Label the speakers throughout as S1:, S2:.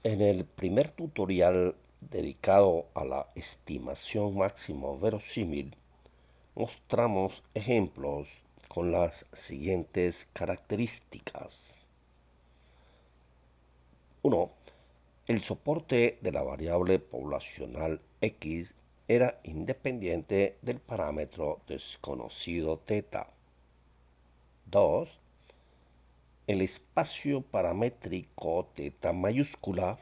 S1: En el primer tutorial dedicado a la estimación máximo verosímil, mostramos ejemplos con las siguientes características. 1. El soporte de la variable poblacional x era independiente del parámetro desconocido θ. 2. El espacio paramétrico θ mayúscula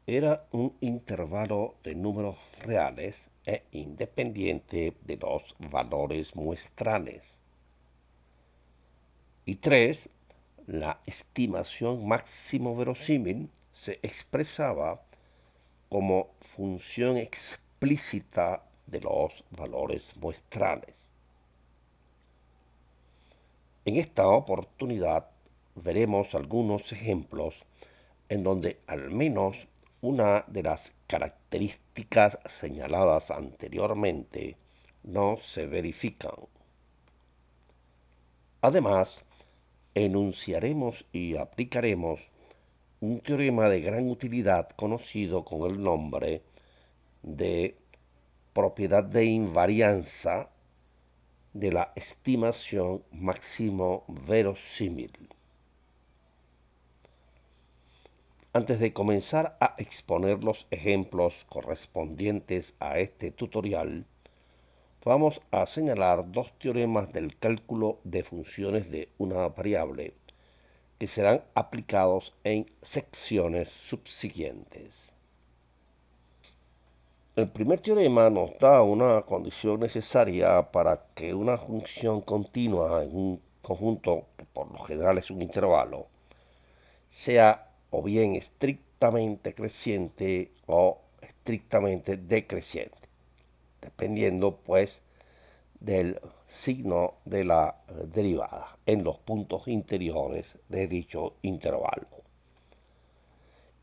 S1: era un intervalo de números reales e independiente de los valores muestrales. Y 3. La estimación máximo verosímil se expresaba como función explícita de los valores muestrales. En esta oportunidad veremos algunos ejemplos en donde al menos una de las características señaladas anteriormente no se verifican. Además, enunciaremos y aplicaremos un teorema de gran utilidad conocido con el nombre de propiedad de invarianza de la estimación máximo verosímil. Antes de comenzar a exponer los ejemplos correspondientes a este tutorial, vamos a señalar dos teoremas del cálculo de funciones de una variable que serán aplicados en secciones subsiguientes. El primer teorema nos da una condición necesaria para que una función continua en un conjunto, que por lo general es un intervalo, sea o bien estrictamente creciente o estrictamente decreciente, dependiendo pues del signo de la derivada en los puntos interiores de dicho intervalo.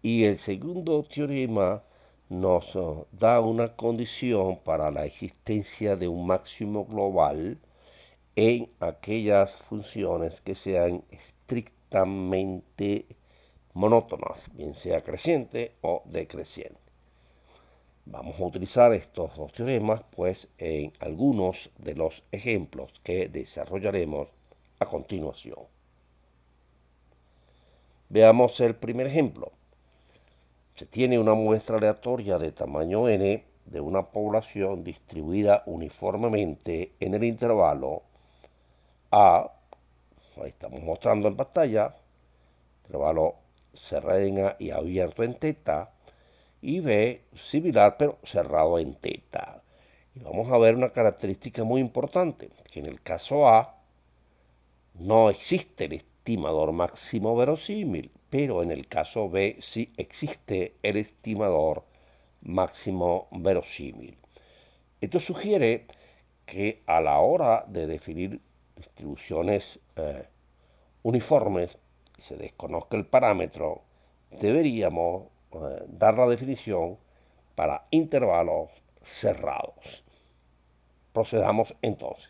S1: Y el segundo teorema nos da una condición para la existencia de un máximo global en aquellas funciones que sean estrictamente monótonas, bien sea creciente o decreciente. Vamos a utilizar estos dos teoremas pues en algunos de los ejemplos que desarrollaremos a continuación. Veamos el primer ejemplo. Se tiene una muestra aleatoria de tamaño n de una población distribuida uniformemente en el intervalo A, ahí estamos mostrando en pantalla, intervalo cerrado en A y abierto en θ, y B similar pero cerrado en θ. Y vamos a ver una característica muy importante, que en el caso A no existe el estimador máximo verosímil, pero en el caso B sí existe el estimador máximo verosímil. Esto sugiere que a la hora de definir distribuciones uniformes, se desconozca el parámetro, deberíamos dar la definición para intervalos cerrados. Procedamos entonces.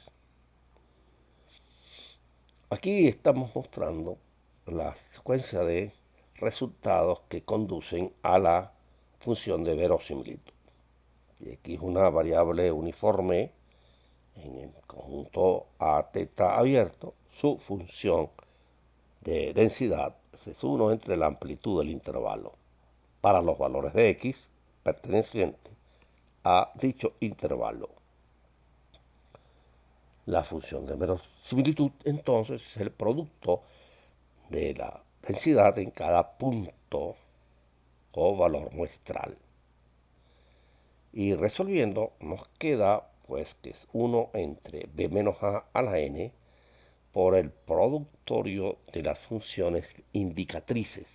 S1: Aquí estamos mostrando la secuencia de resultados que conducen a la función de verosimilitud. Y aquí es una variable uniforme en el conjunto A θ abierto, su función de densidad es 1 entre la amplitud del intervalo para los valores de x pertenecientes a dicho intervalo. La función de verosimilitud entonces es el producto de la densidad en cada punto o valor muestral. Y resolviendo nos queda pues que es 1 entre b menos a a la n por el productorio de las funciones indicatrices.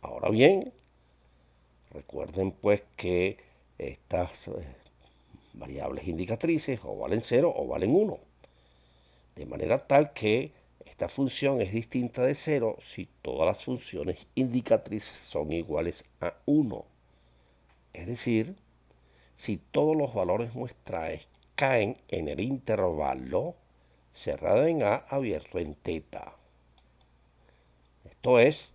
S1: Ahora bien, recuerden pues que estas variables indicatrices o valen 0 o valen 1. De manera tal que esta función es distinta de 0 si todas las funciones indicatrices son iguales a 1. Es decir, si todos los valores muestrales caen en el intervalo cerrado en A, abierto en θ. Esto es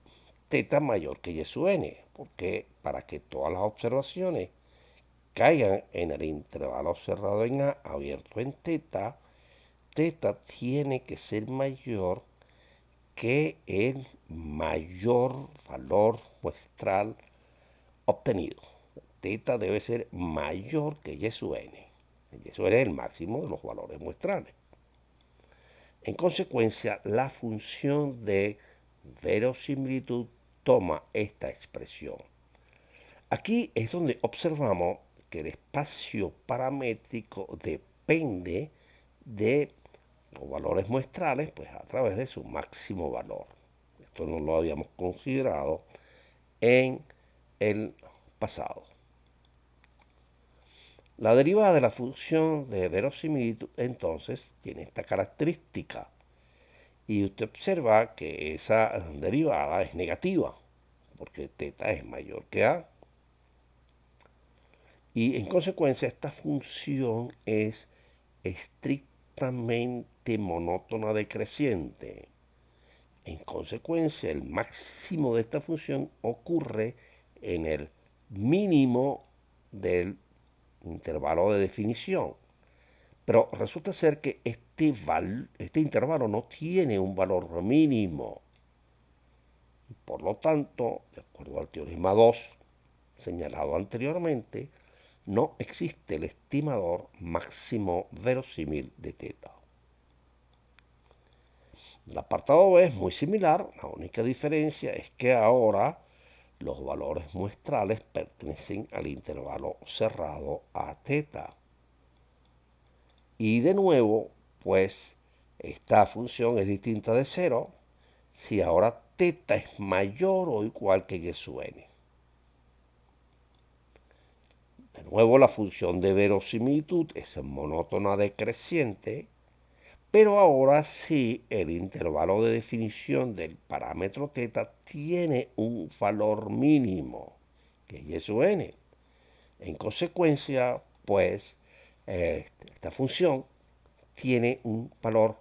S1: θ mayor que y sub n, porque para que todas las observaciones caigan en el intervalo cerrado en A abierto en teta, teta tiene que ser mayor que el mayor valor muestral obtenido. Teta debe ser mayor que y sub n. Y sub n es el máximo de los valores muestrales. En consecuencia, la función de verosimilitud toma esta expresión. Aquí es donde observamos que el espacio paramétrico depende de los valores muestrales, pues a través de su máximo valor. Esto no lo habíamos considerado en el pasado. La derivada de la función de verosimilitud entonces tiene esta característica. Y usted observa que esa derivada es negativa, porque teta es mayor que a. Y en consecuencia esta función es estrictamente monótona decreciente. En consecuencia, el máximo de esta función ocurre en el mínimo del intervalo de definición. Pero resulta ser que este intervalo no tiene un valor mínimo. Por lo tanto, de acuerdo al teorema 2 señalado anteriormente, no existe el estimador máximo verosímil de teta. El apartado B es muy similar, la única diferencia es que ahora los valores muestrales pertenecen al intervalo cerrado a teta. Y de nuevo, pues esta función es distinta de 0 si ahora teta es mayor o igual que y sub n. De nuevo, la función de verosimilitud es monótona decreciente, pero ahora sí el intervalo de definición del parámetro teta tiene un valor mínimo, que es y sub n. En consecuencia, pues, esta función tiene un valor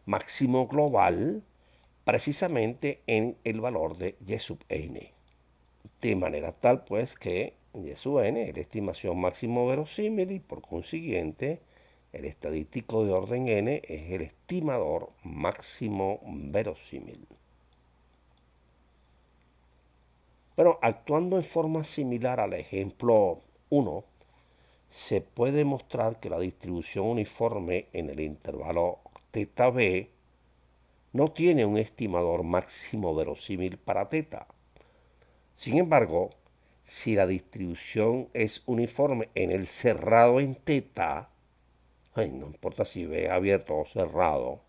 S1: máximo global precisamente en el valor de y sub n. De manera tal, pues, que y sub n es la estimación máximo verosímil y por consiguiente el estadístico de orden n es el estimador máximo verosímil. Pero actuando en forma similar al ejemplo 1, se puede mostrar que la distribución uniforme en el intervalo teta b no tiene un estimador máximo verosímil para teta. Sin embargo, si la distribución es uniforme en el cerrado en teta, no importa si B es abierto o cerrado,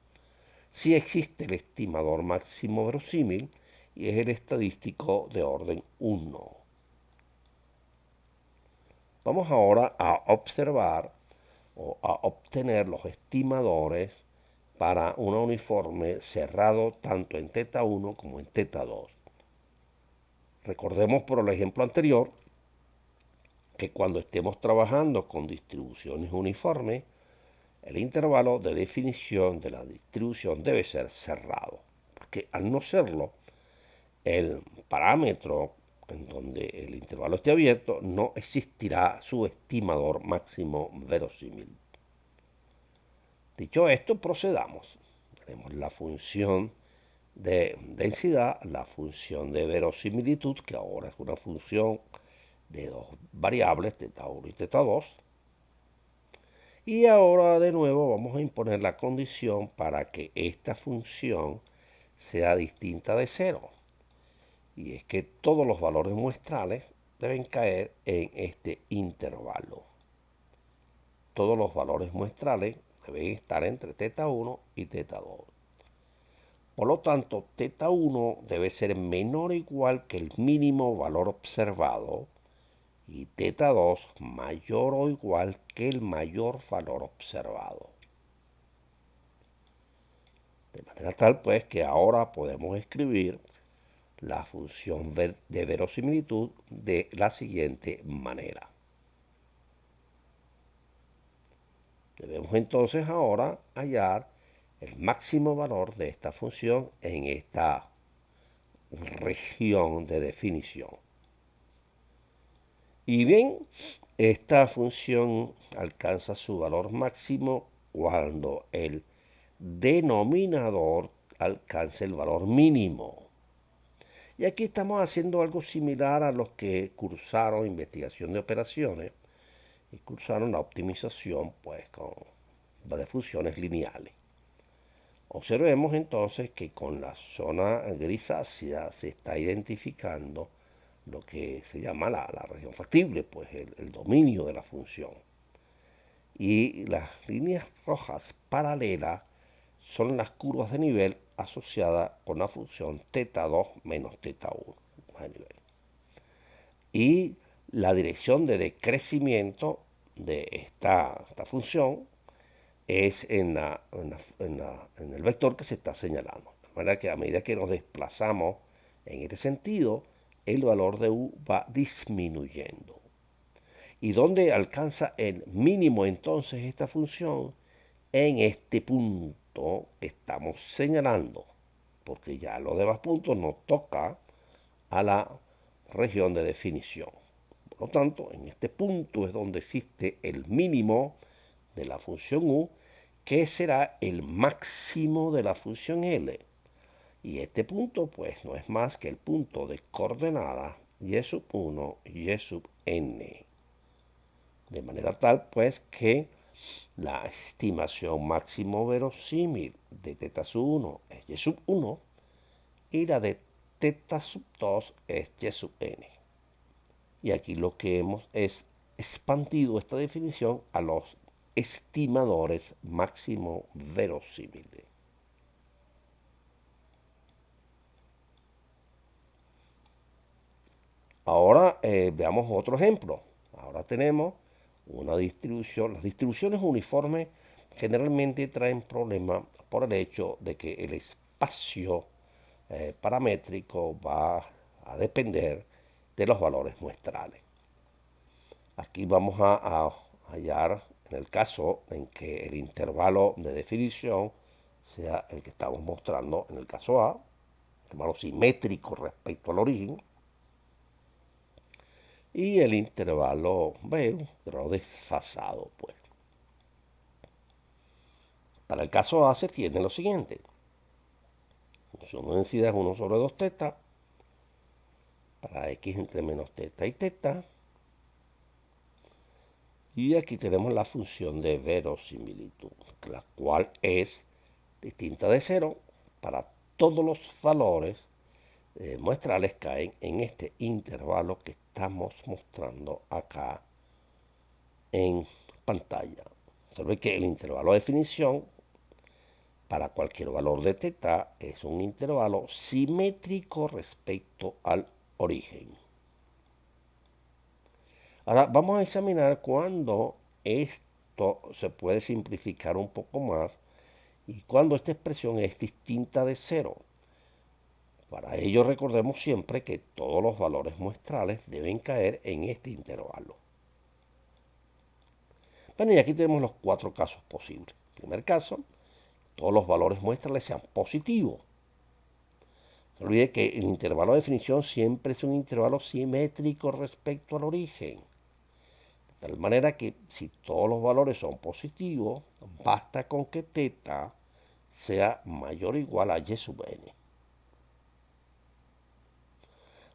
S1: sí existe el estimador máximo verosímil y es el estadístico de orden 1. Vamos ahora a observar o a obtener los estimadores para una uniforme cerrado tanto en teta 1 como en teta 2. Recordemos por el ejemplo anterior que cuando estemos trabajando con distribuciones uniformes, el intervalo de definición de la distribución debe ser cerrado, porque al no serlo, el parámetro en donde el intervalo esté abierto no existirá su estimador máximo verosímil. Dicho esto, procedamos. Tenemos la función de densidad, la función de verosimilitud, que ahora es una función de dos variables, teta 1 y teta 2. Y ahora de nuevo vamos a imponer la condición para que esta función sea distinta de 0. Y es que todos los valores muestrales deben caer en este intervalo. Todos los valores muestrales deben estar entre teta 1 y teta 2. Por lo tanto, teta 1 debe ser menor o igual que el mínimo valor observado y teta 2 mayor o igual que el mayor valor observado. De manera tal, pues, que ahora podemos escribir la función de verosimilitud de la siguiente manera. Debemos entonces ahora hallar el máximo valor de esta función en esta región de definición. Y bien, esta función alcanza su valor máximo cuando el denominador alcance el valor mínimo. Y aquí estamos haciendo algo similar a los que cursaron investigación de operaciones y cursaron la optimización pues con de funciones lineales. Observemos entonces que con la zona grisácea se está identificando lo que se llama la región factible, pues el dominio de la función. Y las líneas rojas paralelas son las curvas de nivel asociadas con la función θ2 menos θ1 de nivel. Y la dirección de decrecimiento de esta función es en el vector que se está señalando. De manera que a medida que nos desplazamos en este sentido, el valor de u va disminuyendo. ¿Y dónde alcanza el mínimo entonces esta función? En este punto estamos señalando, porque ya los demás puntos nos toca a la región de definición. Por lo tanto, en este punto es donde existe el mínimo de la función u, que será el máximo de la función L. Y este punto pues no es más que el punto de coordenada y sub 1 y sub n. De manera tal pues que la estimación máximo verosímil de θ sub 1 es y sub 1 y la de θ sub 2 es y sub n. Y aquí lo que hemos es expandido esta definición a los estimadores máximo verosímiles. Ahora veamos otro ejemplo. Ahora tenemos una distribución. Las distribuciones uniformes generalmente traen problemas por el hecho de que el espacio paramétrico va a depender de los valores muestrales. Aquí vamos a hallar en el caso en que el intervalo de definición sea el que estamos mostrando en el caso A, intervalo simétrico respecto al origen, y el intervalo B, un intervalo desfasado, pues. Para el caso A se tiene lo siguiente. Función de densidad es 1 sobre 2 teta, para x entre menos teta y teta. Y aquí tenemos la función de verosimilitud, la cual es distinta de 0 para todos los valores muestrales caen en este intervalo que estamos mostrando acá en pantalla. Observe que el intervalo de definición para cualquier valor de θ es un intervalo simétrico respecto al origen. Ahora vamos a examinar cuándo esto se puede simplificar un poco más y cuándo esta expresión es distinta de 0. Para ello recordemos siempre que todos los valores muestrales deben caer en este intervalo. Bueno, y aquí tenemos los 4 casos posibles. Primer caso, todos los valores muestrales sean positivos. No olvide que el intervalo de definición siempre es un intervalo simétrico respecto al origen. De tal manera que si todos los valores son positivos, basta con que θ sea mayor o igual a y sub n.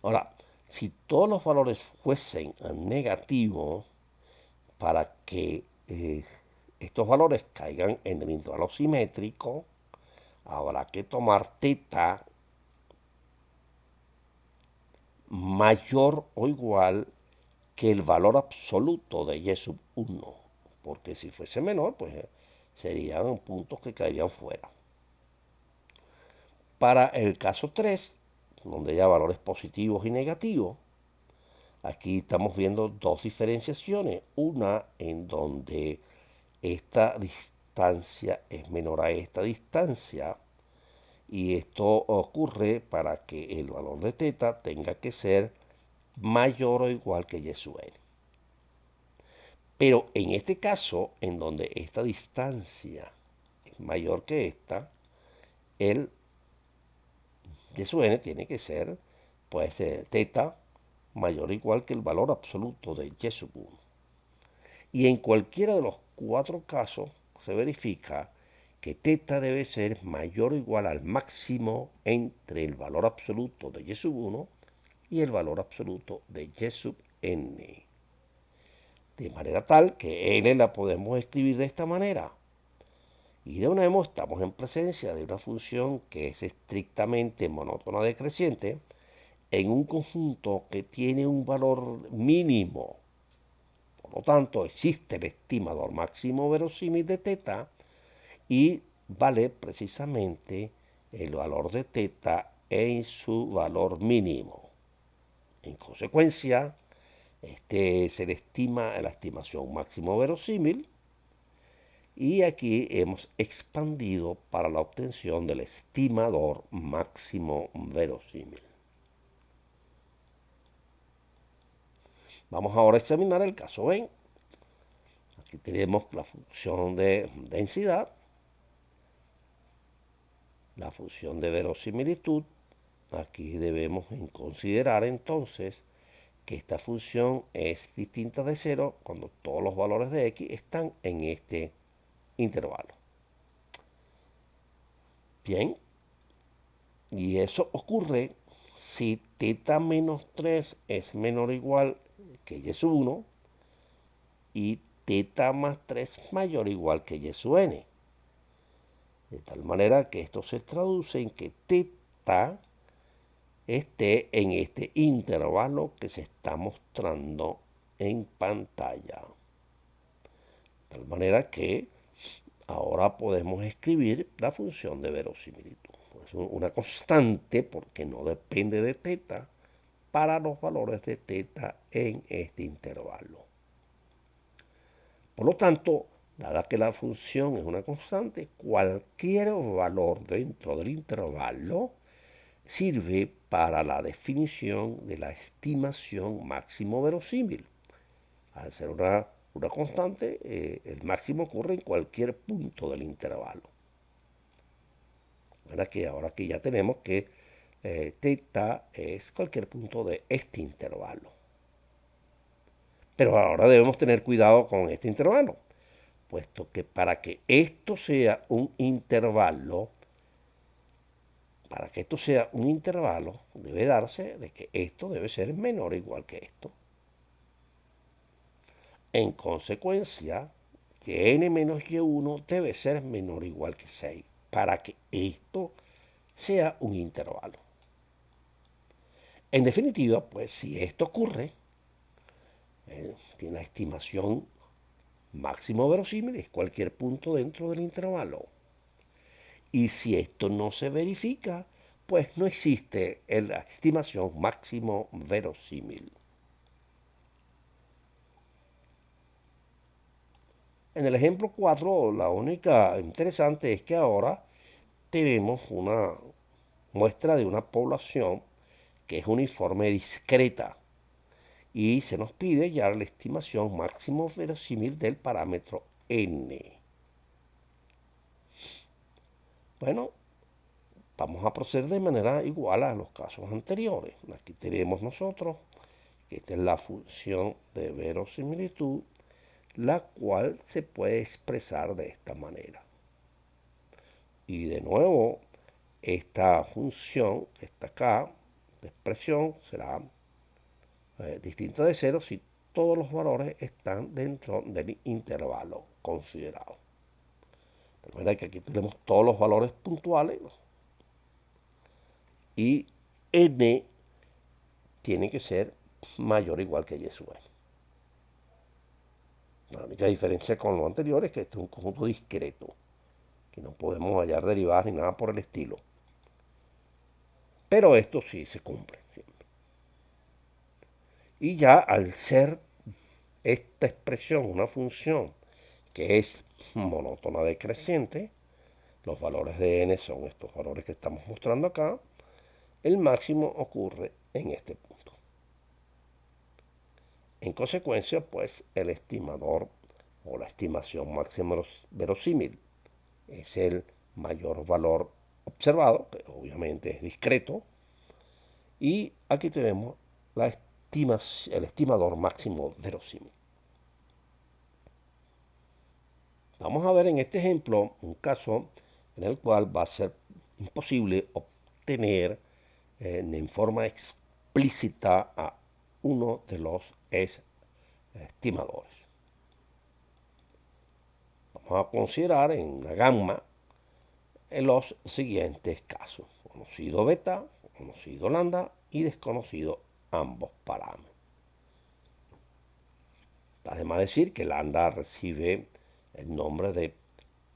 S1: Ahora, si todos los valores fuesen negativos, para que estos valores caigan en el intervalo simétrico, habrá que tomar θ mayor o igual que el valor absoluto de y sub 1, porque si fuese menor, pues serían puntos que caerían fuera. Para el caso 3, donde hay valores positivos y negativos, aquí estamos viendo dos diferenciaciones. Una en donde esta distancia es menor a esta distancia, y esto ocurre para que el valor de θ tenga que ser mayor o igual que y sub n. Pero en este caso, en donde esta distancia es mayor que esta, el y sub n tiene que ser, pues, θ mayor o igual que el valor absoluto de y sub 1. Y en cualquiera de los cuatro casos se verifica que θ debe ser mayor o igual al máximo entre el valor absoluto de y sub 1 y el valor absoluto de y sub n. De manera tal que n la podemos escribir de esta manera. Y de nuevo estamos en presencia de una función que es estrictamente monótona decreciente en un conjunto que tiene un valor mínimo. Por lo tanto, existe el estimador máximo verosímil de θ y vale precisamente el valor de θ en su valor mínimo. En consecuencia, este se le estima la estimación máximo verosímil y aquí hemos expandido para la obtención del estimador máximo verosímil. Vamos ahora a examinar el caso B. Aquí tenemos la función de densidad, la función de verosimilitud. Aquí debemos considerar entonces que esta función es distinta de 0 cuando todos los valores de x están en este intervalo. Bien, y eso ocurre si θ menos 3 es menor o igual que y sub 1 y θ más 3 mayor o igual que y sub n. De tal manera que esto se traduce en que θ esté en este intervalo que se está mostrando en pantalla. De tal manera que ahora podemos escribir la función de verosimilitud. Es una constante porque no depende de θ para los valores de θ en este intervalo. Por lo tanto, dada que la función es una constante, cualquier valor dentro del intervalo sirve para la definición de la estimación máximo verosímil. Al ser una constante, el máximo ocurre en cualquier punto del intervalo. Ahora que ya tenemos que θ es cualquier punto de este intervalo. Pero ahora debemos tener cuidado con este intervalo, puesto que para que esto sea un intervalo, debe darse de que esto debe ser menor o igual que esto. En consecuencia, que n menos y1 debe ser menor o igual que 6 para que esto sea un intervalo. En definitiva, pues si esto ocurre, tiene la estimación máximo verosímil es cualquier punto dentro del intervalo. Y si esto no se verifica, pues no existe la estimación máximo verosímil. En el ejemplo 4, la única interesante es que ahora tenemos una muestra de una población que es uniforme discreta y se nos pide ya la estimación máximo verosímil del parámetro n. Bueno, vamos a proceder de manera igual a los casos anteriores. Aquí tenemos nosotros que esta es la función de verosimilitud, la cual se puede expresar de esta manera. Y de nuevo, esta función que está acá, de expresión, será distinta de 0 si todos los valores están dentro del intervalo considerado. De manera que aquí tenemos todos los valores puntuales y n tiene que ser mayor o igual que y sub n. La única diferencia con lo anterior es que este es un conjunto discreto, que no podemos hallar derivadas ni nada por el estilo. Pero esto sí se cumple siempre. Y ya al ser esta expresión una función que es monótona decreciente, los valores de n son estos valores que estamos mostrando acá, el máximo ocurre en este punto. En consecuencia, pues el estimador o la estimación máxima verosímil es el mayor valor observado, que obviamente es discreto, y aquí tenemos la el estimador máximo verosímil. Vamos a ver en este ejemplo un caso en el cual va a ser imposible obtener en forma explícita a uno de los estimadores. Vamos a considerar en una gamma en los siguientes casos: conocido beta, conocido lambda y desconocido ambos parámetros. Además decir que lambda recibe el nombre de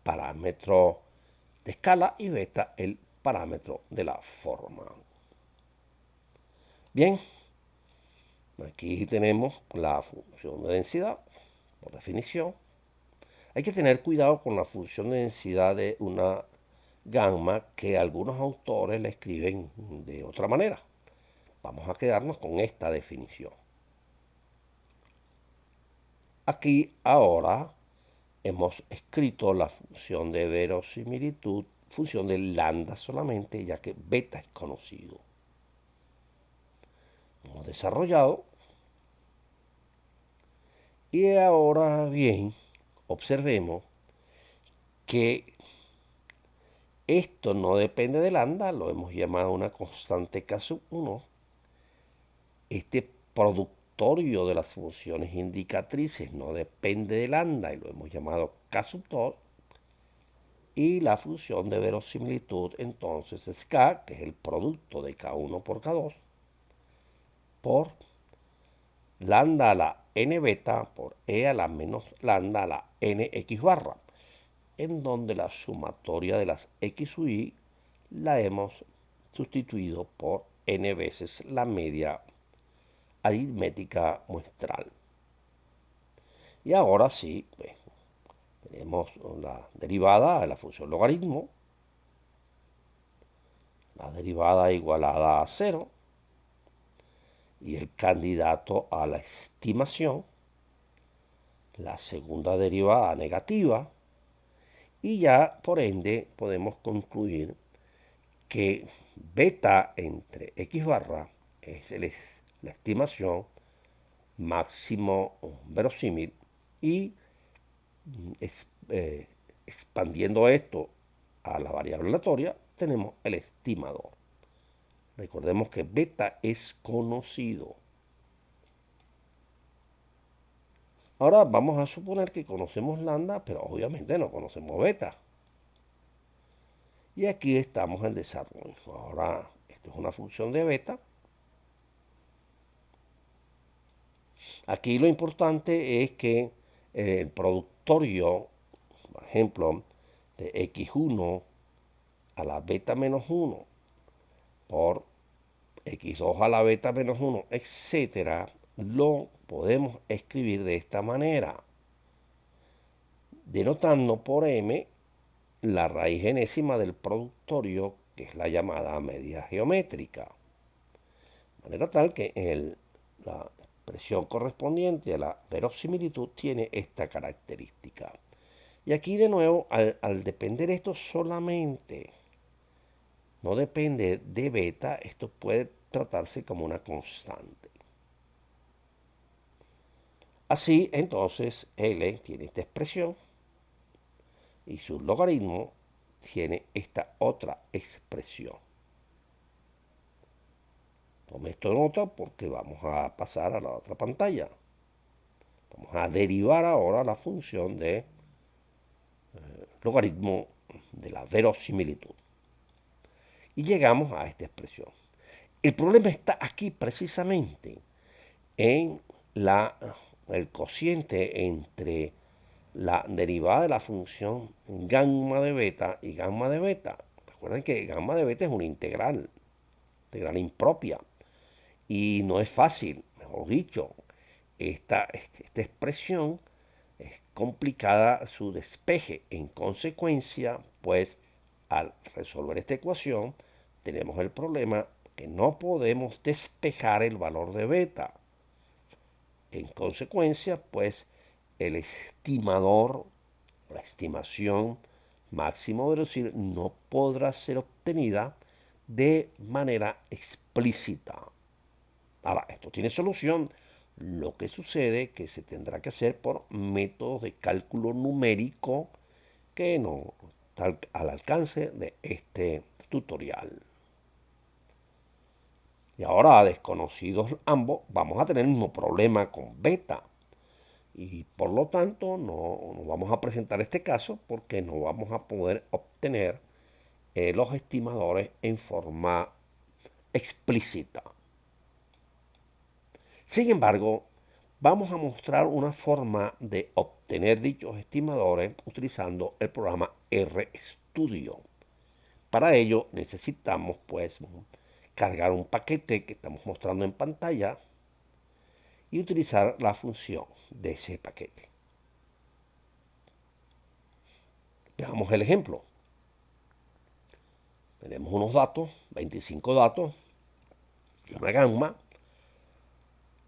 S1: parámetro de escala y beta el parámetro de la forma. Bien, aquí tenemos la función de densidad por definición. Hay que tener cuidado con la función de densidad de una gamma que algunos autores la escriben de otra manera. Vamos a quedarnos con esta definición. Aquí ahora hemos escrito la función de verosimilitud, función de lambda solamente, ya que beta es conocido. Hemos desarrollado. Y ahora bien, observemos que esto no depende de lambda, lo hemos llamado una constante K1. Este productorio de las funciones indicatrices no depende de lambda y lo hemos llamado K2. Y la función de verosimilitud entonces es K, que es el producto de K1 por K2, por lambda a la n beta por e a la menos lambda a la n x barra, en donde la sumatoria de las x u y la hemos sustituido por n veces la media aritmética muestral. Y ahora sí, pues, tenemos la derivada de la función logaritmo, la derivada igualada a 0, y el candidato a la estimación, la segunda derivada negativa, y ya por ende podemos concluir que beta entre x barra es la estimación máximo verosímil y expandiendo esto a la variable aleatoria tenemos el estimador. Recordemos que beta es conocido. Ahora vamos a suponer que conocemos lambda, pero obviamente no conocemos beta. Y aquí estamos en desarrollo. Ahora, esto es una función de beta. Aquí lo importante es que el productorio, por ejemplo, de x1 a la beta menos 1 por x2 a la beta menos 1, etcétera, lo podemos escribir de esta manera, denotando por m la raíz enésima del productorio, que es la llamada media geométrica. De manera tal que la expresión correspondiente a la verosimilitud tiene esta característica. Y aquí de nuevo, al depender esto solamente, no depende de beta, esto puede tratarse como una constante. Así, entonces, L tiene esta expresión y su logaritmo tiene esta otra expresión. Tome esto en nota porque vamos a pasar a la otra pantalla. Vamos a derivar ahora la función de logaritmo de la verosimilitud. Y llegamos a esta expresión. El problema está aquí precisamente en el cociente entre la derivada de la función gamma de beta y gamma de beta. Recuerden que gamma de beta es una integral impropia. Y no es fácil, mejor dicho, esta expresión es complicada su despeje. En consecuencia, pues, al resolver esta ecuación, tenemos el problema que no podemos despejar el valor de beta. En consecuencia, pues, el estimador, la estimación máximo verosímil no podrá ser obtenida de manera explícita. Ahora, esto tiene solución. Lo que sucede es que se tendrá que hacer por métodos de cálculo numérico que no está al alcance de este tutorial. Y ahora, desconocidos ambos, vamos a tener el mismo problema con beta. Y por lo tanto no vamos a presentar este caso porque no vamos a poder obtener los estimadores en forma explícita. Sin embargo, vamos a mostrar una forma de obtener dichos estimadores utilizando el programa RStudio. Para ello necesitamos pues cargar un paquete que estamos mostrando en pantalla y utilizar la función de ese paquete. Veamos el ejemplo. Tenemos unos datos, 25 datos y una gamma,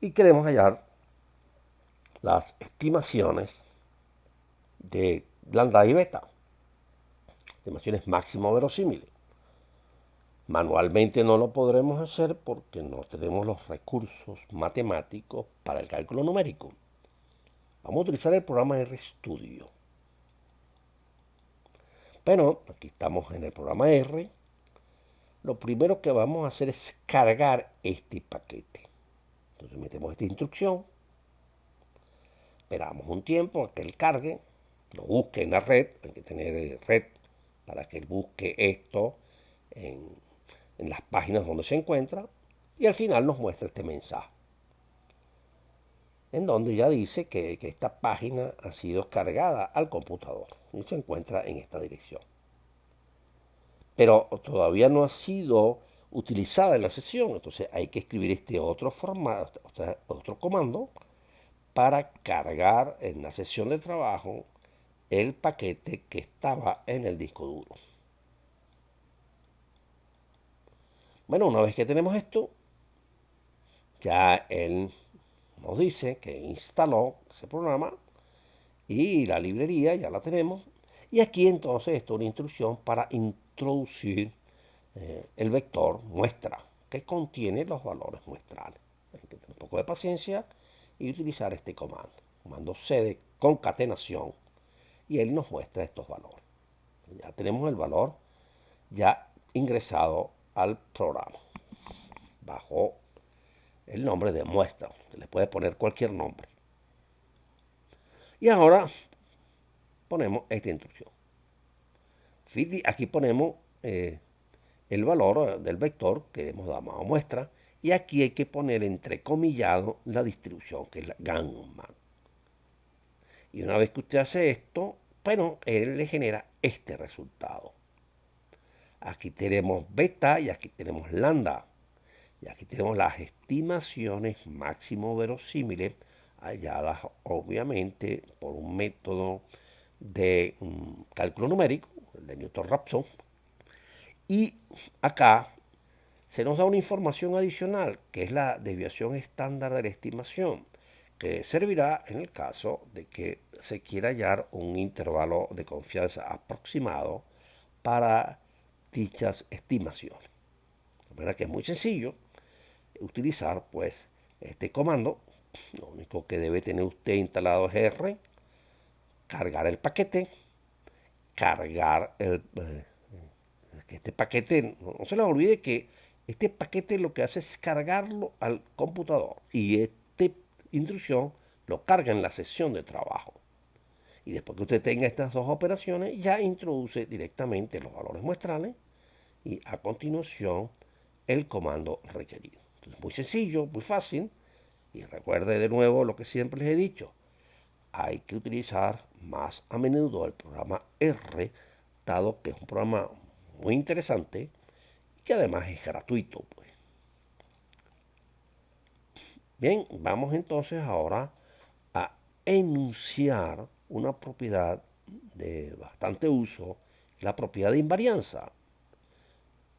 S1: y queremos hallar las estimaciones de lambda y beta, estimaciones máximo verosímiles. Manualmente no lo podremos hacer porque no tenemos los recursos matemáticos para el cálculo numérico. Vamos a utilizar el programa RStudio. Pero aquí estamos en el programa R. Lo primero que vamos a hacer es cargar este paquete. Entonces metemos esta instrucción, esperamos un tiempo a que él cargue, lo busque en la red, hay que tener red para que él busque esto en las páginas donde se encuentra, y al final nos muestra este mensaje, en donde ya dice que esta página ha sido cargada al computador y se encuentra en esta dirección. Pero todavía no ha sido utilizada en la sesión, entonces hay que escribir este otro formato, otro comando para cargar en la sesión de trabajo el paquete que estaba en el disco duro. Bueno, una vez que tenemos esto, ya él nos dice que instaló ese programa y la librería ya la tenemos. Y aquí entonces está una instrucción para introducir el vector muestra que contiene los valores muestrales. Hay que tener un poco de paciencia y utilizar este comando C de concatenación, y él nos muestra estos valores. Ya tenemos el valor ya ingresado al programa bajo el nombre de muestra. Se le puede poner cualquier nombre. Y ahora ponemos esta instrucción. Aquí ponemos el valor del vector que hemos dado a muestra, y aquí hay que poner entrecomillado la distribución, que es la gamma. Y una vez que usted hace esto, bueno, él le genera este resultado. Aquí tenemos beta y aquí tenemos lambda. Y aquí tenemos las estimaciones máximo verosímiles halladas obviamente por un método de cálculo numérico, el de Newton-Raphson. Y acá se nos da una información adicional, que es la desviación estándar de la estimación, que servirá en el caso de que se quiera hallar un intervalo de confianza aproximado para dichas estimaciones. De manera que es muy sencillo utilizar pues este comando. Lo único que debe tener usted instalado es R, cargar el paquete, cargar este paquete. No se les olvide que este paquete lo que hace es cargarlo al computador, y esta instrucción lo carga en la sesión de trabajo. Y después que usted tenga estas dos operaciones, ya introduce directamente los valores muestrales y a continuación el comando requerido. Entonces, muy sencillo, muy fácil. Y recuerde de nuevo lo que siempre les he dicho: hay que utilizar más a menudo el programa R, dado que es un programa muy interesante y que además es gratuito, pues. Bien, vamos entonces ahora a enunciar una propiedad de bastante uso, la propiedad de invarianza.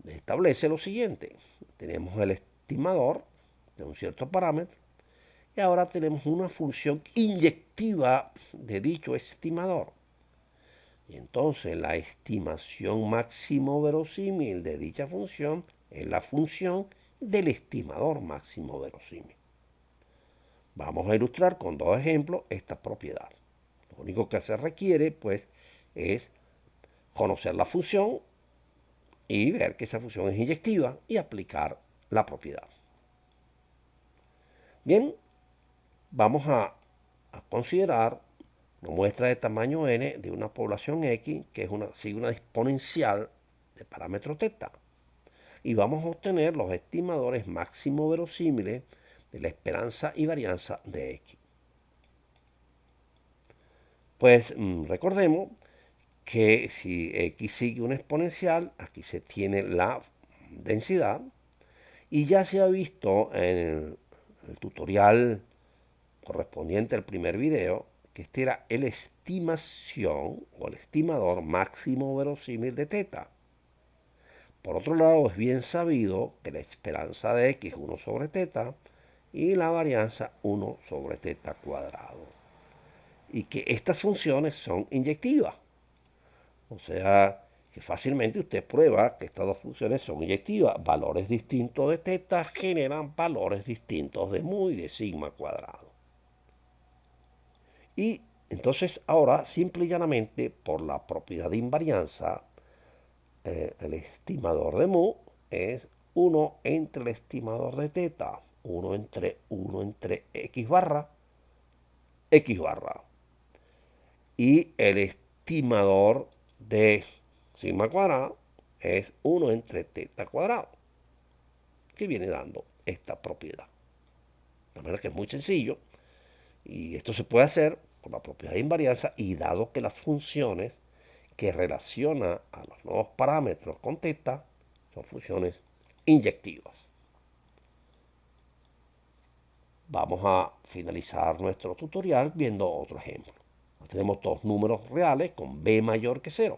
S1: Establece lo siguiente: tenemos el estimador de un cierto parámetro y ahora tenemos una función inyectiva de dicho estimador. Y entonces la estimación máximo verosímil de dicha función es la función del estimador máximo verosímil. Vamos a ilustrar con dos ejemplos esta propiedad. Lo único que se requiere, pues, es conocer la función y ver que esa función es inyectiva y aplicar la propiedad. Bien, vamos a considerar una muestra de tamaño n de una población x que sigue una exponencial de parámetro teta. Y vamos a obtener los estimadores máximo verosímiles de la esperanza y varianza de x. Pues recordemos que si x sigue una exponencial, aquí se tiene la densidad, y ya se ha visto en el tutorial correspondiente al primer video que este era la estimación o el estimador máximo verosímil de teta. Por otro lado, es bien sabido que la esperanza de x es 1 sobre teta y la varianza 1 sobre teta cuadrado. Y que estas funciones son inyectivas. O sea, que fácilmente usted prueba que estas dos funciones son inyectivas. Valores distintos de teta generan valores distintos de mu y de sigma cuadrado. Y entonces ahora, simple y llanamente, por la propiedad de invarianza, el estimador de mu es 1 entre el estimador de teta, 1 entre x barra. Y el estimador de sigma cuadrado es 1 entre teta cuadrado, que viene dando esta propiedad. De manera que es muy sencillo, y esto se puede hacer por la propiedad de invarianza, y dado que las funciones que relaciona a los nuevos parámetros con teta son funciones inyectivas. Vamos a finalizar nuestro tutorial viendo otro ejemplo. Tenemos dos números reales con b mayor que 0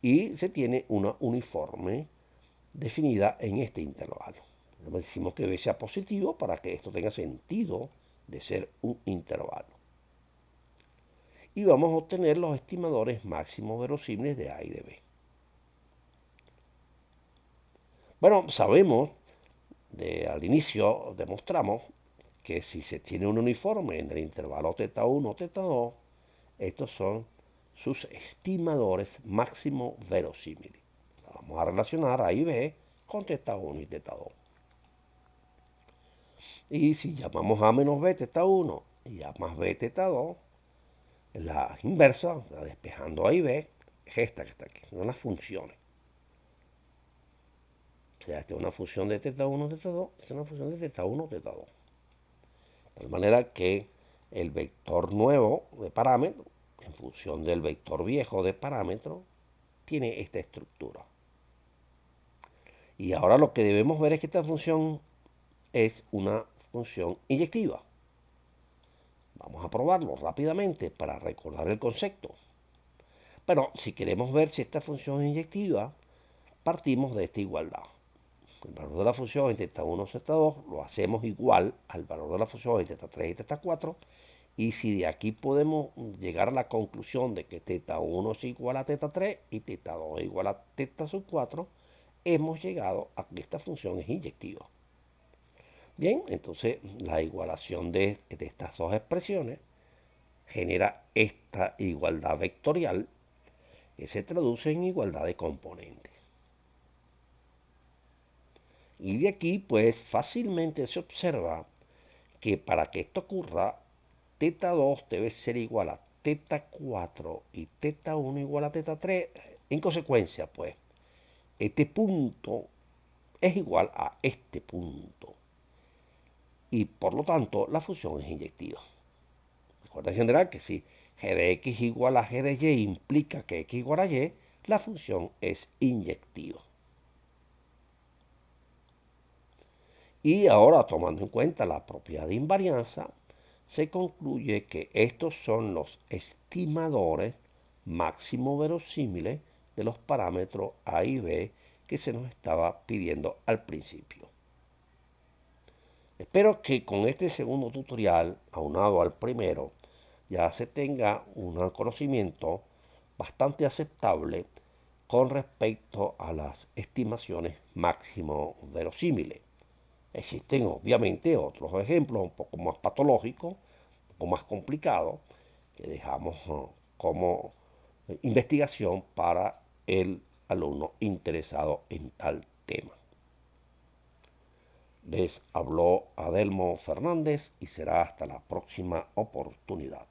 S1: y se tiene una uniforme definida en este intervalo. Decimos que b sea positivo para que esto tenga sentido de ser un intervalo. Y vamos a obtener los estimadores máximos verosímiles de A y de B. Bueno, sabemos, al inicio demostramos que si se tiene un uniforme en el intervalo θ1 o θ2, estos son sus estimadores máximo verosímiles. Vamos a relacionar A y B con θ1 y θ2. Y si llamamos A menos B θ1 y A más B θ2, la inversa, despejando A y B, es esta que está aquí, son las funciones. O sea, esta es una función de θ1, θ2, esta es una función de θ1, θ2. De tal manera que el vector nuevo de parámetro, en función del vector viejo de parámetro, tiene esta estructura. Y ahora lo que debemos ver es que esta función es una función inyectiva. Vamos a probarlo rápidamente para recordar el concepto. Pero si queremos ver si esta función es inyectiva, partimos de esta igualdad. El valor de la función en θ1 θ2 lo hacemos igual al valor de la función en θ3 y θ4. Y si de aquí podemos llegar a la conclusión de que θ1 es igual a θ3 y θ2 es igual a θ sub 4, hemos llegado a que esta función es inyectiva. Bien, entonces la igualación de estas dos expresiones genera esta igualdad vectorial que se traduce en igualdad de componentes. Y de aquí, pues, fácilmente se observa que para que esto ocurra, θ2 debe ser igual a θ4 y θ1 igual a θ3. En consecuencia, pues, este punto es igual a este punto. Y por lo tanto, la función es inyectiva. Recuerda en general que si g de x igual a g de y implica que x igual a y, la función es inyectiva. Y ahora, tomando en cuenta la propiedad de invarianza, se concluye que estos son los estimadores máximo verosímiles de los parámetros A y B que se nos estaba pidiendo al principio. Espero que con este segundo tutorial, aunado al primero, ya se tenga un conocimiento bastante aceptable con respecto a las estimaciones máximo verosímiles. Existen obviamente otros ejemplos un poco más patológicos, un poco más complicados, que dejamos como investigación para el alumno interesado en tal tema. Les habló Adelmo Fernández y será hasta la próxima oportunidad.